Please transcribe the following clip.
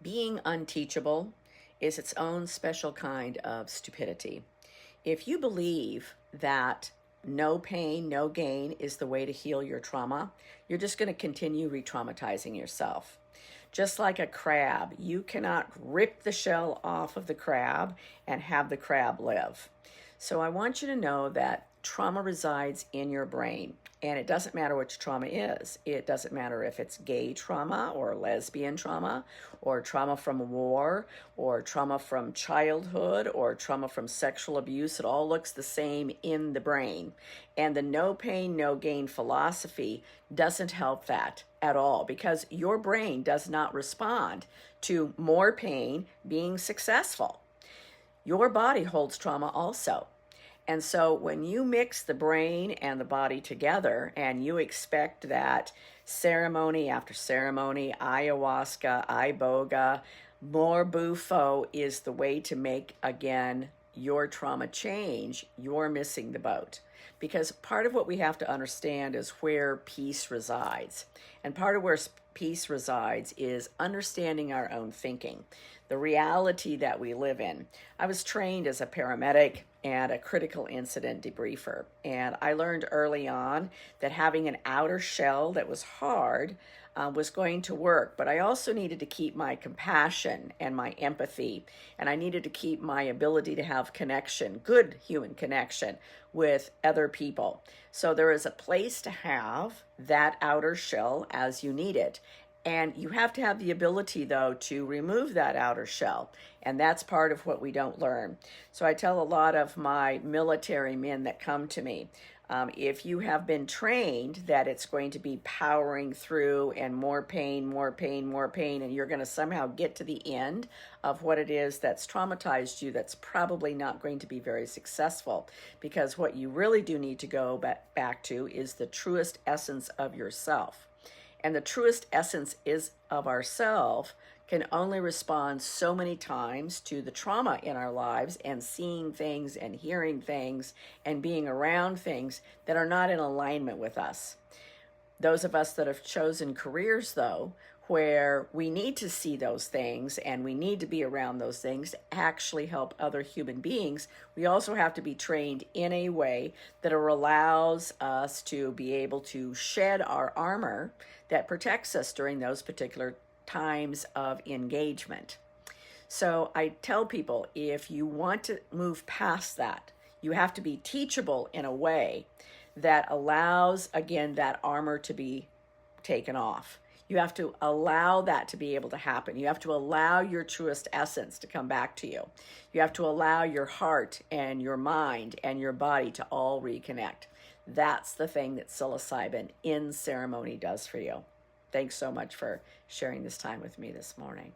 Being unteachable is its own special kind of stupidity. If you believe that no pain, no gain is the way to heal your trauma, you're just going to continue re-traumatizing yourself. Just like a crab, you cannot rip the shell off of the crab and have the crab live. So I want you to know that trauma resides in your brain, and it doesn't matter which trauma is. It doesn't matter if it's gay trauma or lesbian trauma or trauma from war or trauma from childhood or trauma from sexual abuse. It all looks the same in the brain. And the no pain, no gain philosophy doesn't help that at all, because your brain does not respond to more pain being successful. Your body holds trauma also. And so when you mix the brain and the body together and you expect that ceremony after ceremony, ayahuasca, iboga, more bufo is the way to make, again, your trauma change, you're missing the boat. Because part of what we have to understand is where peace resides. And part of where peace resides is understanding our own thinking, the reality that we live in. I was trained as a paramedic and a critical incident debriefer. And I learned early on that having an outer shell that was hard was going to work, but I also needed to keep my compassion and my empathy, and I needed to keep my ability to have connection, good human connection with other people. So there is a place to have that outer shell as you need it. And you have to have the ability, though, to remove that outer shell. And that's part of what we don't learn. So I tell a lot of my military men that come to me, if you have been trained that it's going to be powering through and more pain, more pain, more pain, and you're going to somehow get to the end of what it is that's traumatized you, that's probably not going to be very successful. Because what you really do need to go back to is the truest essence of yourself. And the truest essence is of ourself can only respond so many times to the trauma in our lives and seeing things and hearing things and being around things that are not in alignment with us. Those of us that have chosen careers, though, where we need to see those things and we need to be around those things to actually help other human beings, we also have to be trained in a way that allows us to be able to shed our armor that protects us during those particular times of engagement. So I tell people, if you want to move past that, you have to be teachable in a way that allows, again, that armor to be taken off. You have to allow that to be able to happen. You have to allow your truest essence to come back to you. You have to allow your heart and your mind and your body to all reconnect. That's the thing that psilocybin in ceremony does for you. Thanks so much for sharing this time with me this morning.